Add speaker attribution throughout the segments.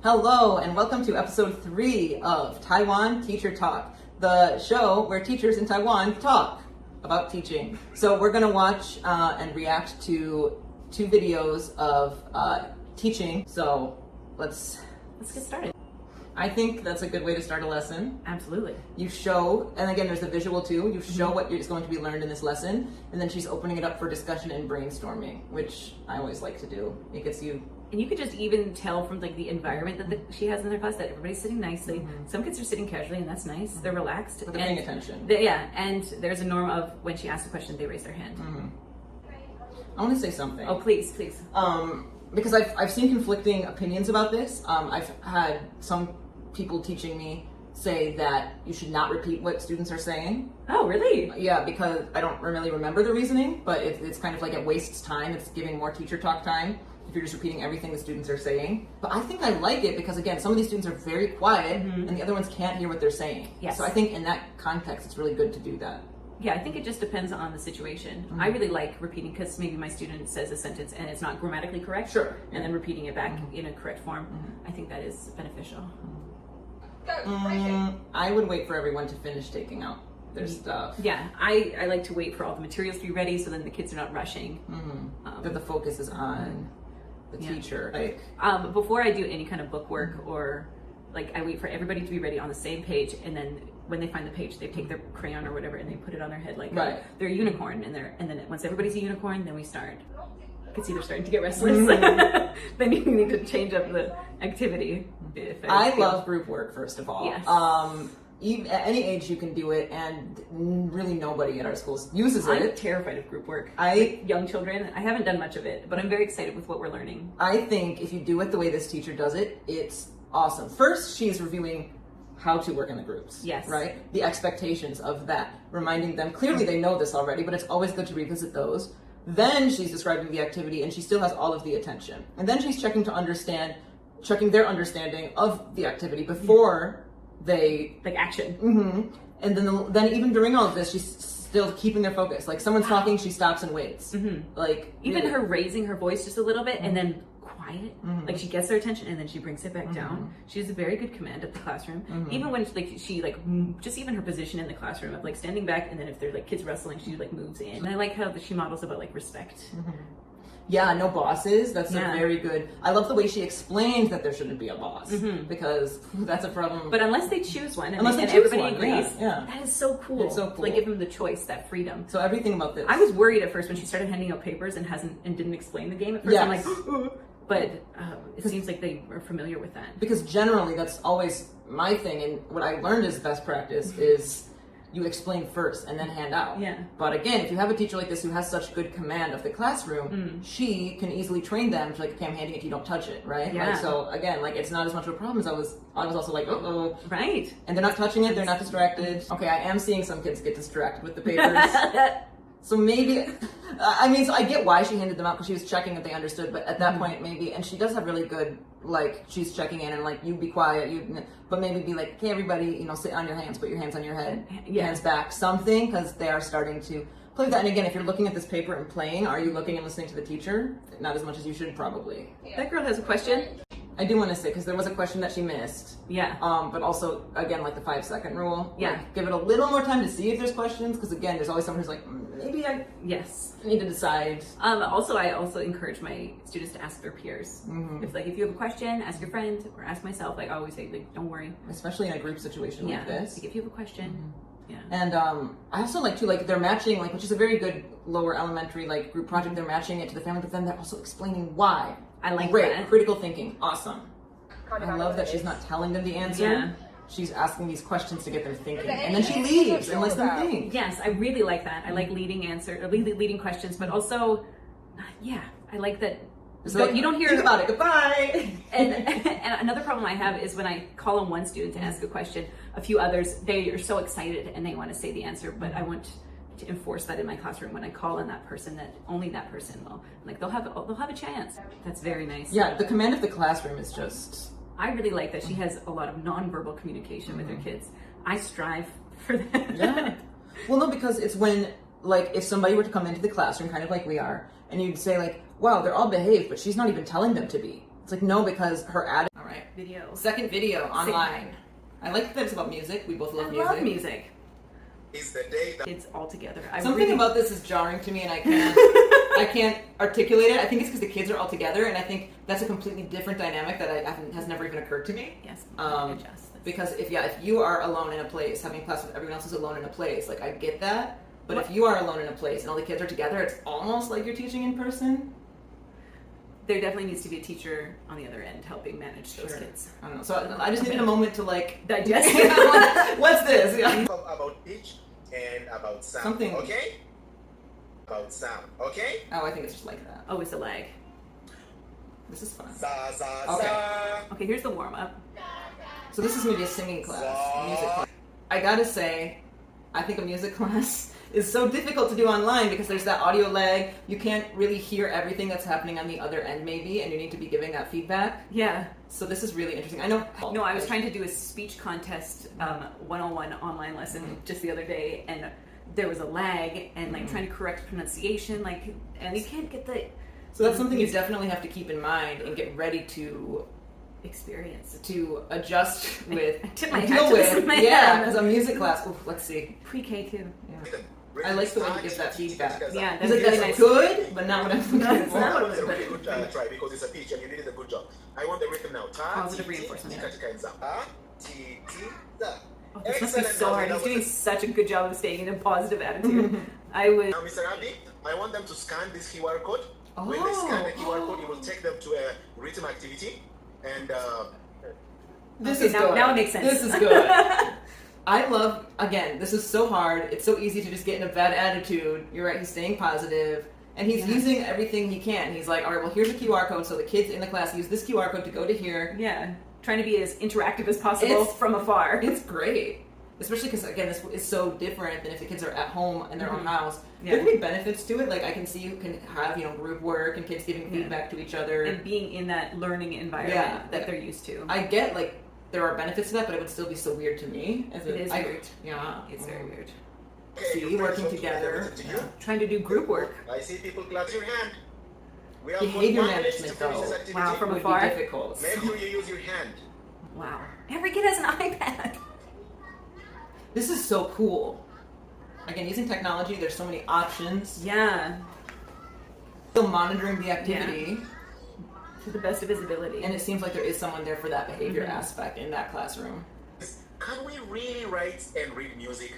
Speaker 1: Hello and welcome to episode 3 of Taiwan Teacher Talk, the show where teachers in Taiwan talk about teaching. So we're going to watch and react to 2 videos of teaching. So let's
Speaker 2: get started.
Speaker 1: I think that's a good way to start a lesson.
Speaker 2: Absolutely.
Speaker 1: You show, and again, there's a visual too. You show what is going to be learned in this lesson, and then she's opening it up for discussion and brainstorming, which I always like to do. It gets you.
Speaker 2: And you could just even tell from like the environment that she has in their class that everybody's sitting nicely. Some kids are sitting casually, and that's nice. They're relaxed.
Speaker 1: But they're paying attention.
Speaker 2: And there's a norm of when she asks a question, they raise their hand.
Speaker 1: I want to say something.
Speaker 2: Oh, please.
Speaker 1: Because I've seen conflicting opinions about this. I've had some people teaching me say that you should not repeat what students are saying.
Speaker 2: Oh, really?
Speaker 1: Yeah, because I don't really remember the reasoning, but it's kind of like it wastes time. It's giving more teacher talk time if you're just repeating everything the students are saying. But I think I like it because, again, some of these students are very quiet and the other ones can't hear what they're saying.
Speaker 2: Yes.
Speaker 1: So I think in that context, it's really good to do that.
Speaker 2: Yeah, I think it just depends on the situation. I really like repeating because maybe my student says a sentence and it's not grammatically correct.
Speaker 1: Sure.
Speaker 2: And then repeating it back in a correct form. I think that is beneficial.
Speaker 1: I would wait for everyone to finish taking out their stuff.
Speaker 2: Yeah, I like to wait for all the materials to be ready so then the kids are not rushing.
Speaker 1: That the focus is on the teacher. Like,
Speaker 2: before I do any kind of book work or like I wait for everybody to be ready on the same page, and then when they find the page, they take their crayon or whatever and they put it on their head like they're a unicorn, and then once everybody's a unicorn, then we start. I can see they're starting to get restless. Then you need to change up the activity.
Speaker 1: I love group work, first of all.
Speaker 2: Yes.
Speaker 1: Even at any age you can do it, and really nobody at our schools uses
Speaker 2: I'm
Speaker 1: it.
Speaker 2: terrified of group work. With young children, I haven't done much of it, but I'm very excited with what we're learning.
Speaker 1: I think if you do it the way this teacher does it, it's awesome. First, she's reviewing how to work in the groups.
Speaker 2: Yes.
Speaker 1: Right? The expectations of that. Reminding them, clearly they know this already, but it's always good to revisit those. Then she's describing the activity, and she still has all of the attention. And then she's checking their understanding of the activity before they
Speaker 2: action.
Speaker 1: And then even during all of this, she's still keeping their focus. Like someone's talking, she stops and waits. Like
Speaker 2: even her raising her voice just a little bit and then quiet, like she gets their attention and then she brings it back down. She has a very good command of the classroom. Even when she just even her position in the classroom of like standing back, and then if there's like kids wrestling, she like moves in. And I like how she models about like respect.
Speaker 1: Yeah, no bosses. That's a very good. I love the way she explained that there shouldn't be a boss because that's a problem.
Speaker 2: But unless they choose one, and
Speaker 1: everybody
Speaker 2: agrees,
Speaker 1: that
Speaker 2: is so cool.
Speaker 1: It's so cool.
Speaker 2: Like give them the choice, that freedom.
Speaker 1: So everything about this.
Speaker 2: I was worried at first when she started handing out papers and didn't explain the game at first.
Speaker 1: Yes.
Speaker 2: I'm like, but it seems like they are familiar with that.
Speaker 1: Because generally, that's always my thing, and what I learned as best practice is you explain first and then hand out.
Speaker 2: Yeah.
Speaker 1: But again, if you have a teacher like this who has such good command of the classroom, she can easily train them to like, okay, I'm handing it to you, don't touch it, right?
Speaker 2: Yeah.
Speaker 1: Like, so again, like it's not as much of a problem as I was also like, uh-oh.
Speaker 2: Right.
Speaker 1: And they're not touching it, they're not distracted. Okay, I am seeing some kids get distracted with the papers. So maybe, so I get why she handed them out because she was checking that they understood, but at that point maybe, and she does have really good, like, she's checking in and like, you be quiet, but maybe be like, okay, everybody, sit on your hands, put your hands on your head, hands back, something, because they are starting to play with that. And again, if you're looking at this paper and playing, are you looking and listening to the teacher? Not as much as you should, probably.
Speaker 2: That girl has a question.
Speaker 1: I do want to say, because there was a question that she missed.
Speaker 2: Yeah.
Speaker 1: But also, again, like the 5-second rule.
Speaker 2: Yeah.
Speaker 1: Like, give it a little more time to see if there's questions, because again, there's always someone who's like, maybe I need to decide.
Speaker 2: Also, I also encourage my students to ask their peers. If you have a question, ask your friend, or ask myself. Like I always say, like, don't worry.
Speaker 1: Especially in a group situation like this.
Speaker 2: Like if you have a question. Yeah.
Speaker 1: And I also like too, like they're matching, like, which is a very good lower elementary like group project. They're matching it to the family, but then they're also explaining why.
Speaker 2: I like
Speaker 1: Great.
Speaker 2: that.
Speaker 1: Critical thinking. Awesome. I love that she's not telling them the answer.
Speaker 2: Yeah.
Speaker 1: She's asking these questions to get them thinking. And then she leaves and lets them think.
Speaker 2: Yes, I really like that. I like leading questions, but also, I like that.
Speaker 1: So
Speaker 2: you don't hear
Speaker 1: think about it. Goodbye.
Speaker 2: And another problem I have is when I call on one student to ask a question, a few others, they are so excited and they want to say the answer, but I want to enforce that in my classroom when I call on that person, that only that person will, like they'll have a chance. That's very nice.
Speaker 1: Yeah, the command of the classroom is just.
Speaker 2: I really like that she has a lot of nonverbal communication with her kids. I strive for that.
Speaker 1: Yeah. Well, no, because it's when, like, if somebody were to come into the classroom, kind of like we are, and you'd say, like, wow, they're all behaved, but she's not even telling them to be. It's like, no, because her attitude. All right. right.
Speaker 2: video.
Speaker 1: Second video online. I like that it's about music. We both love music.
Speaker 2: I love music.
Speaker 3: Is the day that
Speaker 2: Kids all together.
Speaker 1: Something about this is jarring to me, and I can't articulate it. I think it's because the kids are all together, and I think that's a completely different dynamic that has never even occurred to me.
Speaker 2: Yes.
Speaker 1: Because if you are alone in a place, having class with everyone else is alone in a place, like I get that. But if you are alone in a place and all the kids are together, it's almost like you're teaching in person.
Speaker 2: There definitely needs to be a teacher on the other end helping manage those kids.
Speaker 1: I don't know. So I just needed a moment to like
Speaker 2: digest.
Speaker 1: What's this? Yeah.
Speaker 3: about pitch and about sound.
Speaker 1: Something.
Speaker 3: Okay? About sound. Okay?
Speaker 1: Oh, I think it's just like that.
Speaker 2: Oh, it's a lag.
Speaker 1: This is fun.
Speaker 3: Za, za,
Speaker 1: Okay.
Speaker 3: za.
Speaker 2: Okay, here's the warm up.
Speaker 1: So this is maybe a singing class, a music class. I gotta say, I think a music class is so difficult to do online because there's that audio lag. You can't really hear everything that's happening on the other end maybe, and you need to be giving that feedback.
Speaker 2: Yeah.
Speaker 1: So this is really interesting. I know.
Speaker 2: No, I was trying to do a speech contest 101 online lesson just the other day, and there was a lag and like trying to correct pronunciation, like, and you can't get the.
Speaker 1: So that's something you definitely have to keep in mind and get ready to
Speaker 2: experience,
Speaker 1: to adjust with,
Speaker 2: tip my
Speaker 1: and
Speaker 2: hat
Speaker 1: deal
Speaker 2: to
Speaker 1: with.
Speaker 2: this man.
Speaker 1: Yeah, because a music class. Oof, let's see.
Speaker 2: Pre-K too.
Speaker 1: Yeah. I like the way he gives that feedback.
Speaker 2: Yeah,
Speaker 1: He's
Speaker 2: that's
Speaker 1: like,
Speaker 2: really
Speaker 1: that's
Speaker 2: nice.
Speaker 1: good, but not what I'm looking
Speaker 2: That's
Speaker 1: for.
Speaker 2: not
Speaker 3: That
Speaker 2: what
Speaker 3: was a really good try because it's a pitch and you did a good job. I want the rhythm now. Ta,
Speaker 2: Positive
Speaker 3: ti, ti,
Speaker 2: reinforcement.
Speaker 3: tika, tika, and za. Ta, ti, ti, za.
Speaker 2: Oh, this must be
Speaker 3: Excellent.
Speaker 2: so hard.
Speaker 3: That
Speaker 2: He's
Speaker 3: was
Speaker 2: doing
Speaker 3: a-
Speaker 2: such a good job of staying in a positive attitude. I would.
Speaker 3: Now, Mr. Abdi, I want them to scan this QR code. When they scan the QR code, it will take them to a rhythm activity. And
Speaker 1: This
Speaker 2: Okay,
Speaker 1: is good.
Speaker 2: now it makes sense.
Speaker 1: This is good. I love, again, this is so hard. It's so easy to just get in a bad attitude. You're right, he's staying positive. And he's using everything he can. He's like, all right, well, here's a QR code. So the kids in the class use this QR code to go to here.
Speaker 2: Yeah, trying to be as interactive as possible from afar.
Speaker 1: It's great. Especially because, again, this is so different than if the kids are at home in their own house.
Speaker 2: Yeah.
Speaker 1: There can be benefits to it. Like, I can see you can have, group work and kids giving feedback to each other.
Speaker 2: And being in that learning environment that they're used to.
Speaker 1: I get, like, there are benefits to that, but it would still be so weird to me.
Speaker 2: It is weird.
Speaker 1: Yeah.
Speaker 2: It's very weird.
Speaker 1: See, working together.
Speaker 3: Yeah.
Speaker 2: Trying to do group work.
Speaker 3: I see people clap your hand. We have
Speaker 1: Behavior
Speaker 3: 1 minute to
Speaker 1: management,
Speaker 3: finish this
Speaker 1: though.
Speaker 3: activity.
Speaker 2: Wow, from
Speaker 1: Would
Speaker 2: afar.
Speaker 1: be difficult.
Speaker 3: Make sure you use your hand.
Speaker 2: Wow. Every kid has an iPad.
Speaker 1: This is so cool. Again, using technology, there's so many options.
Speaker 2: Yeah.
Speaker 1: Still monitoring the activity.
Speaker 2: To the best of his ability.
Speaker 1: And it seems like there is someone there for that behavior aspect in that classroom.
Speaker 3: Can we really write and read music?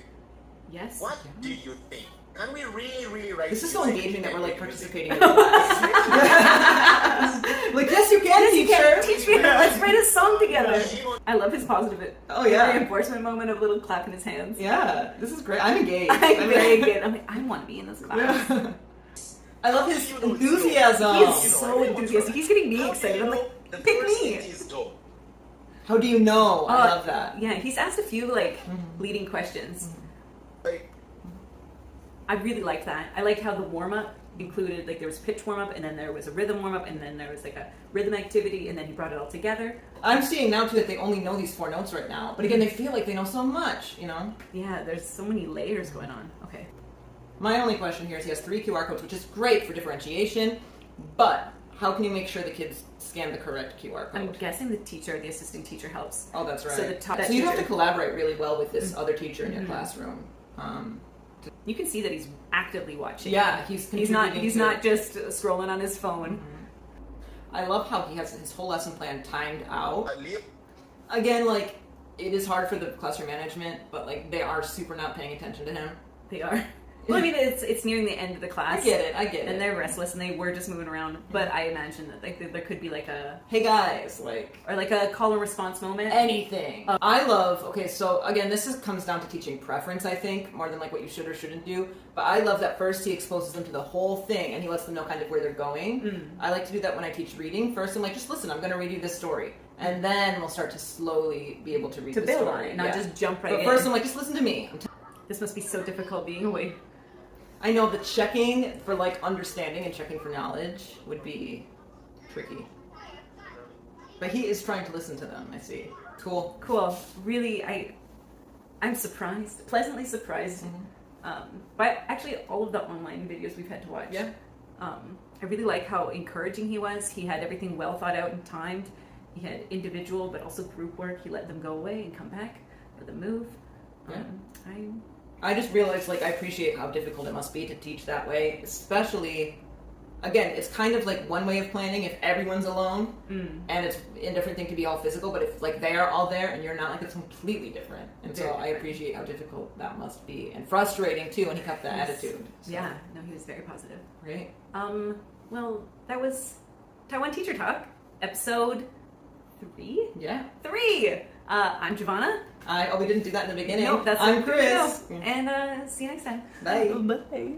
Speaker 2: Yes.
Speaker 3: What do you think? Can we really write
Speaker 1: This is so
Speaker 3: music
Speaker 1: engaging that
Speaker 3: and
Speaker 1: we're like
Speaker 3: read music?
Speaker 1: participating in the class. Like, yes, you can, teacher.
Speaker 2: Teach me. Let's write a song together. I love his positive reinforcement moment of little clapping his hands.
Speaker 1: Yeah, this is great. I'm engaged.
Speaker 2: I'm very good. I'm like, I want to be in this class.
Speaker 1: Yeah. I love his enthusiasm.
Speaker 2: He is so enthusiastic. He's getting me excited. I'm like, pick me.
Speaker 1: How do you know? I love that.
Speaker 2: Yeah, he's asked a few leading questions. I really liked that. I liked how the warm up included there was pitch warm up, and then there was a rhythm warm up, and then there was a rhythm activity, and then he brought it all together.
Speaker 1: I'm seeing now too that they only know these 4 notes right now, but again, they feel like they know so much.
Speaker 2: Yeah, there's so many layers going on. Okay.
Speaker 1: My only question here is he has 3 QR codes, which is great for differentiation, but how can you make sure the kids scan the correct QR code?
Speaker 2: I'm guessing the assisting teacher helps.
Speaker 1: Oh, that's right.
Speaker 2: So the top
Speaker 1: So you have to
Speaker 2: teacher-
Speaker 1: collaborate really well with this other teacher in your classroom.
Speaker 2: You can see that he's actively watching.
Speaker 1: Yeah, he's
Speaker 2: not
Speaker 1: contributing to it.
Speaker 2: just scrolling on his phone.
Speaker 1: I love how he has his whole lesson plan timed out. Again, it is hard for the classroom management, but they are super not paying attention to him.
Speaker 2: They are. Well, I mean, it's nearing the end of the class.
Speaker 1: I get it.
Speaker 2: And they're restless, and they were just moving around. But I imagine that there could be a
Speaker 1: hey guys,
Speaker 2: or a call and response moment.
Speaker 1: anything. I love. Okay, so again, this comes down to teaching preference. I think more than what you should or shouldn't do. But I love that first he exposes them to the whole thing, and he lets them know kind of where they're going. I like to do that when I teach reading. First, I'm like, just listen. I'm going to read you this story. And then we'll start to slowly be able to read the
Speaker 2: build
Speaker 1: story.
Speaker 2: on it, not just jump right
Speaker 1: But
Speaker 2: in.
Speaker 1: first, I'm like, just listen to me.
Speaker 2: This must be so difficult being away.
Speaker 1: I know the checking for understanding and checking for knowledge would be tricky. But he is trying to listen to them, I see. Cool.
Speaker 2: Really, I'm surprised, pleasantly surprised, by actually all of the online videos we've had to watch.
Speaker 1: Yeah.
Speaker 2: I really like how encouraging he was. He had everything well thought out and timed. He had individual, but also group work. He let them go away and come back for the move.
Speaker 1: Yeah.
Speaker 2: I
Speaker 1: I just realized, like, I appreciate how difficult it must be to teach that way, especially, again, it's kind of like one way of planning if everyone's alone, and it's a different thing to be all physical, but if, like, they're all there and you're not, like, it's completely different. And so I appreciate how difficult that must be, and frustrating, too, when he kept that attitude. So.
Speaker 2: Yeah, no, he was very positive.
Speaker 1: Great.
Speaker 2: Well, that was Taiwan Teacher Talk, episode 3?
Speaker 1: Yeah.
Speaker 2: 3! I'm Giovanna.
Speaker 1: We didn't do that in the beginning.
Speaker 2: Nope, that's
Speaker 1: I'm Chris.
Speaker 2: And see you next time.
Speaker 1: Bye.
Speaker 2: Bye.